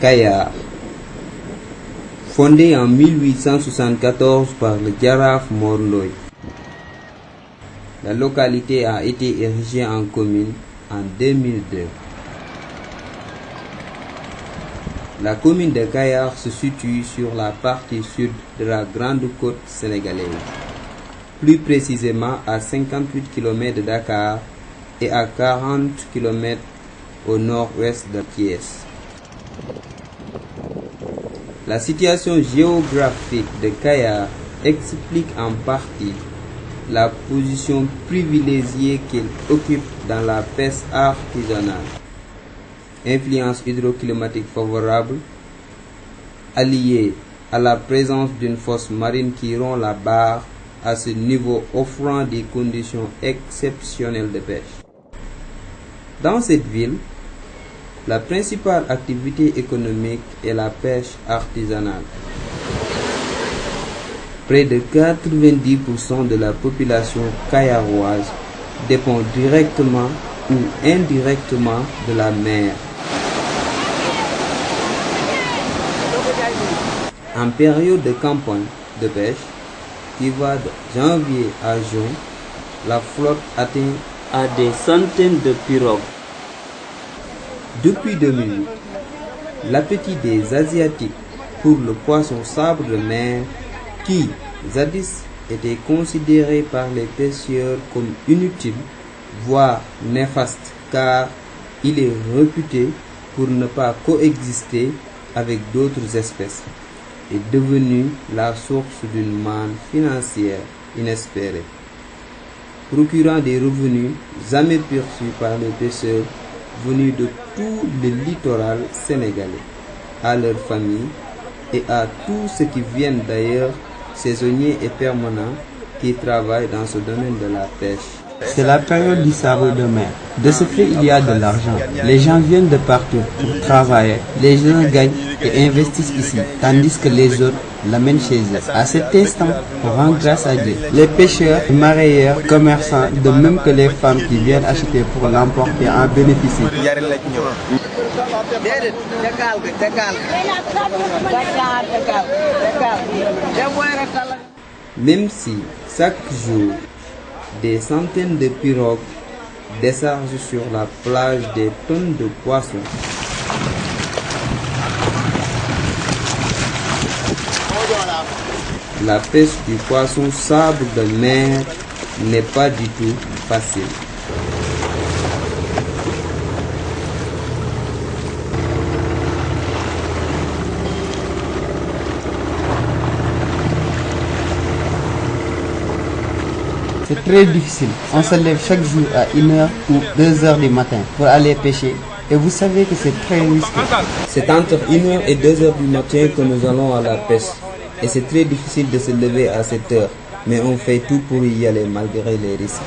Kayar. Fondé en 1874 par le Jaraaf Mor Ndoye, la localité a été érigée en commune en 2002. La commune de Kayar se situe sur la partie sud de la Grande Côte sénégalaise, plus précisément à 58 km de Dakar et à 40 km au nord-ouest de Thiès. La situation géographique de Kayar explique en partie la position privilégiée qu'il occupe dans la pêche artisanale. Influence hydroclimatique favorable, alliée à la présence d'une fosse marine qui rompt la barre à ce niveau, offrant des conditions exceptionnelles de pêche. Dans cette ville, la principale activité économique est la pêche artisanale. Près de 90% de la population kayaroise dépend directement ou indirectement de la mer. En période de campagne de pêche, qui va de janvier à juin, la flotte atteint à des centaines de pirogues. Depuis 2008, l'appétit des Asiatiques pour le poisson sabre de mer, qui jadis était considéré par les pêcheurs comme inutile, voire néfaste, car il est réputé pour ne pas coexister avec d'autres espèces, est devenu la source d'une manne financière inespérée, procurant des revenus jamais perçus par les pêcheurs venus de tout le littoral sénégalais, à leurs familles et à tous ceux qui viennent d'ailleurs, saisonniers et permanents, qui travaillent dans ce domaine de la pêche. C'est la période du sabre de mer. De ce fait, il y a de l'argent. Les gens viennent de partout pour travailler. Les gens gagnent et investissent ici, tandis que les autres l'amènent chez eux. À cet instant, on rend grâce à Dieu. Les pêcheurs, les mareyeurs, commerçants, de même que les femmes qui viennent acheter pour l'emporter en bénéficient. Même si chaque jour, des centaines de pirogues déchargent sur la plage des tonnes de poissons, la pêche du poisson sabre de mer n'est pas du tout facile. C'est très difficile. On se lève chaque jour à 1h ou 2h du matin pour aller pêcher. Et vous savez que c'est très risqué. C'est entre 1h et 2h du matin que nous allons à la pêche. Et c'est très difficile de se lever à cette heure. Mais on fait tout pour y aller malgré les risques.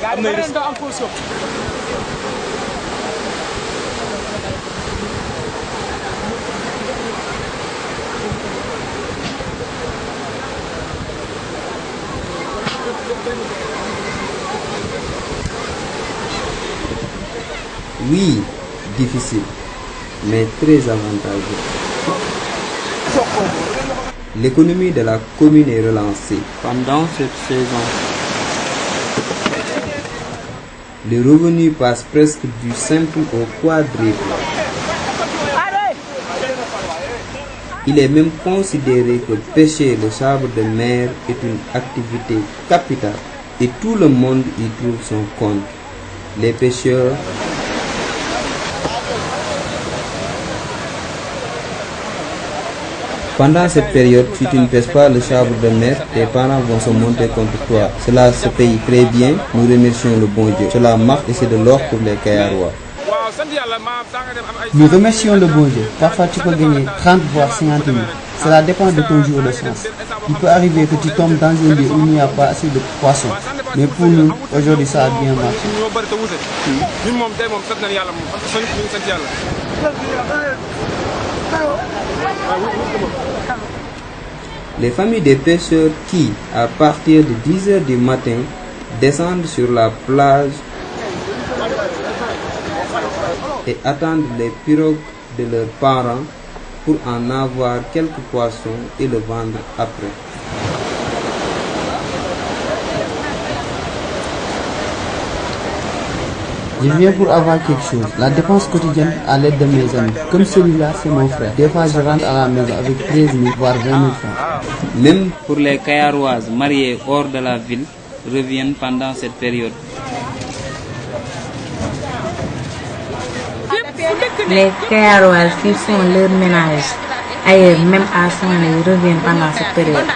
Oui, difficile, mais très avantageux. L'économie de la commune est relancée pendant cette saison. Les revenus passent presque du simple au quadruple. Il est même considéré que pêcher le sabre de mer est une activité capitale et tout le monde y trouve son compte. Les pêcheurs, pendant cette période, si tu ne pêches pas le sabre de mer, tes parents vont se monter contre toi. Cela se paye très bien, nous remercions le bon Dieu. Cela marche et c'est de l'or pour les Kayarois. Nous remercions le bon Dieu. Parfois tu peux gagner 30 voire 50 000. Cela dépend de ton jour de chance. Il peut arriver que tu tombes dans un lieu où il n'y a pas assez de poissons. Mais pour nous, aujourd'hui, ça a bien marché. Les familles des pêcheurs qui, à partir de 10 h du matin, descendent sur la plage et attendent les pirogues de leurs parents pour en avoir quelques poissons et le vendre après. Je viens pour avoir quelque chose. La dépense quotidienne à l'aide de mes amis. Comme celui-là, c'est mon frère. Des fois, je rentre à la maison avec 13 000, voire 20 000 francs. Même pour les Kayaroises mariées hors de la ville, reviennent pendant cette période. Les Kayaroises qui font leur ménage ailleurs, même à Saint-Louis, reviennent pendant cette période.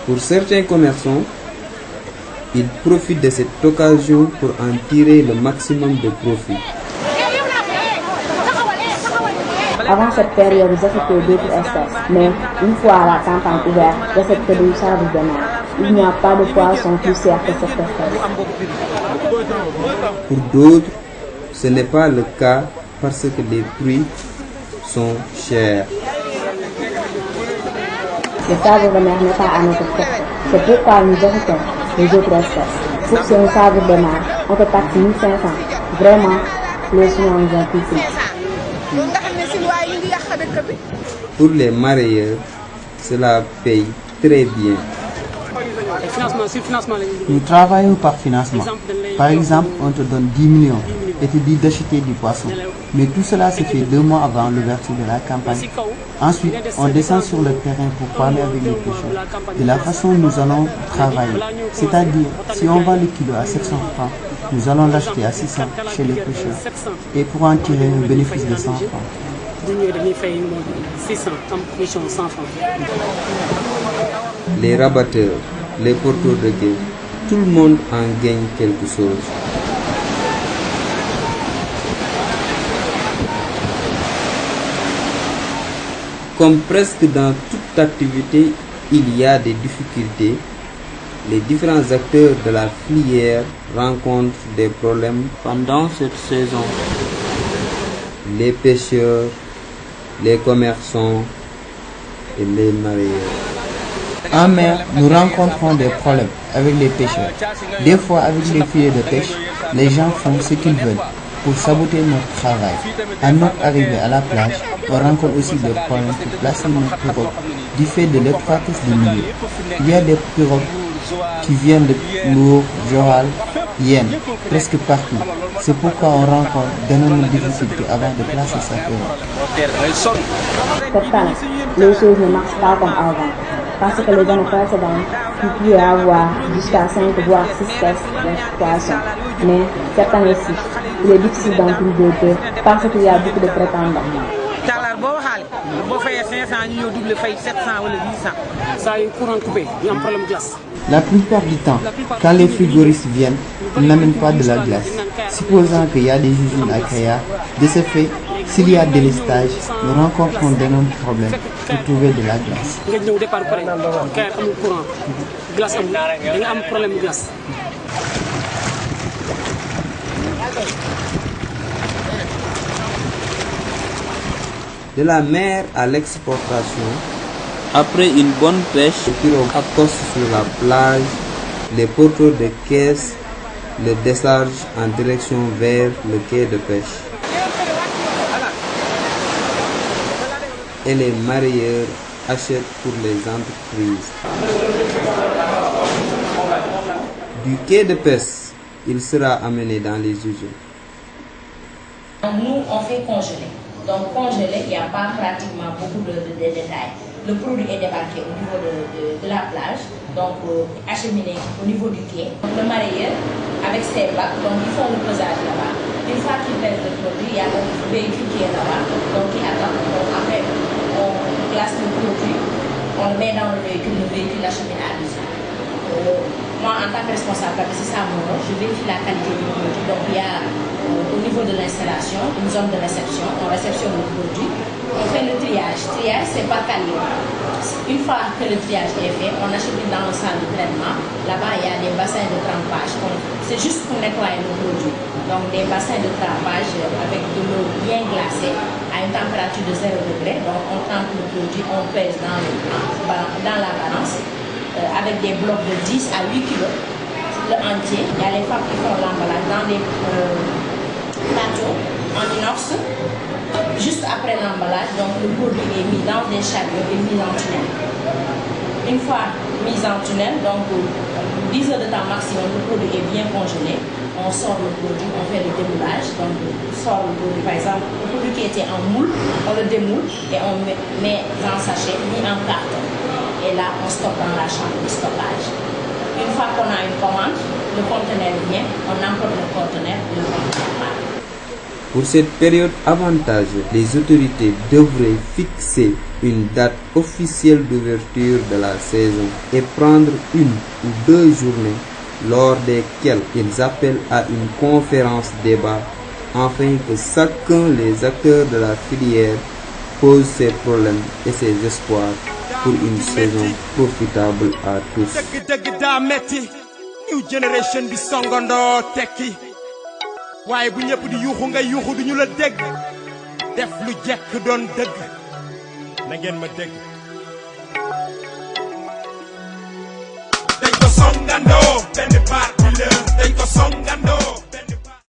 Pour certains commerçants, ils profitent de cette occasion pour en tirer le maximum de profit. Avant cette période, j'affectais d'autres espèces, mais une fois la campagne ouverte, j'affecte du sable de mer. Il n'y a pas de poisson plus cher que cette espèce. Pour d'autres, ce n'est pas le cas parce que les prix sont chers. Le sabre de mer n'est pas à notre portée. C'est pourquoi nous affectons les autres espèces. Pour ce sabre de mer, on te taxe 1500. Vraiment, les soins nous ont pris. Pour les marieurs, cela paye très bien. Nous travaillons par financement. Par exemple, on te donne 10 millions et te dit d'acheter du poisson. Mais tout cela se fait 2 mois avant l'ouverture de la campagne. Ensuite, on descend sur le terrain pour parler avec les pêcheurs de la façon dont nous allons travailler. C'est-à-dire, si on vend le kilo à 700 francs, nous allons l'acheter à 600 chez les pêcheurs et pour en tirer un bénéfice de 100 francs. Les rabatteurs, les porteurs de quai, tout le monde en gagne quelque chose. Comme presque dans toute activité, il y a des difficultés. Les différents acteurs de la filière rencontrent des problèmes pendant cette saison. Les pêcheurs, les commerçants et les marieurs. En mer, nous rencontrons des problèmes avec les pêcheurs. Des fois, avec les filets de pêche, les gens font ce qu'ils veulent pour saboter notre travail. À notre arrivée à la plage, on rencontre aussi des problèmes pour placer nos pirogues du fait de l'étroitesse du milieu. Il y a des pirogues qui viennent de Lour, Joral, Yen, presque partout. C'est pourquoi on rencontre d'énormes difficultés avant de placer sa pirogue. Cette année, les choses ne marchent pas comme avant. Parce que les années précédentes, il pouvait y avoir jusqu'à 5 voire 6 espèces de poissons. Mais cette année-ci, il est difficile d'en trouver deux parce qu'il y a beaucoup de prétendants. La plupart du temps, quand les frigoristes viennent, ils n'amènent pas de la glace. Supposant qu'il y a des usines à Kaya, de ce fait, s'il y a délestage, nous rencontrons d'énormes problèmes pour trouver de la glace. De la mer à l'exportation, après une bonne pêche, les pirogues accostent sur la plage, les porteurs de caisses le déchargent en direction vers le quai de pêche. Et les marieurs achètent pour les entreprises. Du quai de pêche, il sera amené dans les usines. Nous, on fait congeler. Donc congelé, il n'y a pas pratiquement beaucoup de détails. Le produit est débarqué au niveau de la plage, donc acheminé au niveau du quai. Le marieur, avec ses bacs, donc ils font le pesage là-bas. Une fois qu'ils pèsent le produit, il y a un véhicule qui est là-bas, donc qui attend. Donc après, on place le produit, on le met dans le véhicule l'achemine à l'usine. moi, en tant que responsable, c'est ça mon rôle, je vérifie la qualité du produit. Donc, il y a au niveau de l'installation une zone de réception, on réceptionne le produit, on fait le triage. Triage, c'est par calibre. Une fois que le triage est fait, on achemine dans le salle de traitement. Là-bas, il y a des bassins de trempage. C'est juste pour nettoyer le produit. Donc, des bassins de trempage avec de l'eau bien glacée à une température de 0 degré. Donc, on trempe le produit, on pèse dans la balance avec des blocs de 10 à 8 kg. Le entier. Il y a les femmes qui font l'emballage dans des plateaux en inox. Juste après l'emballage, donc le produit est mis dans des chariots et mis en tunnel. Une fois mis en tunnel, donc 10 heures de temps maximum, le produit est bien congelé. On sort le produit, on fait le démoulage. Donc on sort le produit, par exemple, le produit qui était en moule, on le démoule et on met en sachet, mis en carton. Et là, on stocke dans la chambre de stockage. Une fois qu'on a une commande, le conteneur vient, on emporte le conteneur et le conteneur part. Pour cette période avantageuse, les autorités devraient fixer une date officielle d'ouverture de la saison et prendre 1 ou 2 journées lors desquelles ils appellent à une conférence débat afin que chacun des acteurs de la filière pose ses problèmes et ses espoirs pour une saison profitable à tous. waaye bu ñëpp di yuuxu nga yuuxu duñu la dégg def lu jekk doon dëgg na ngeen ma dégg dañ ko songandoo benn baat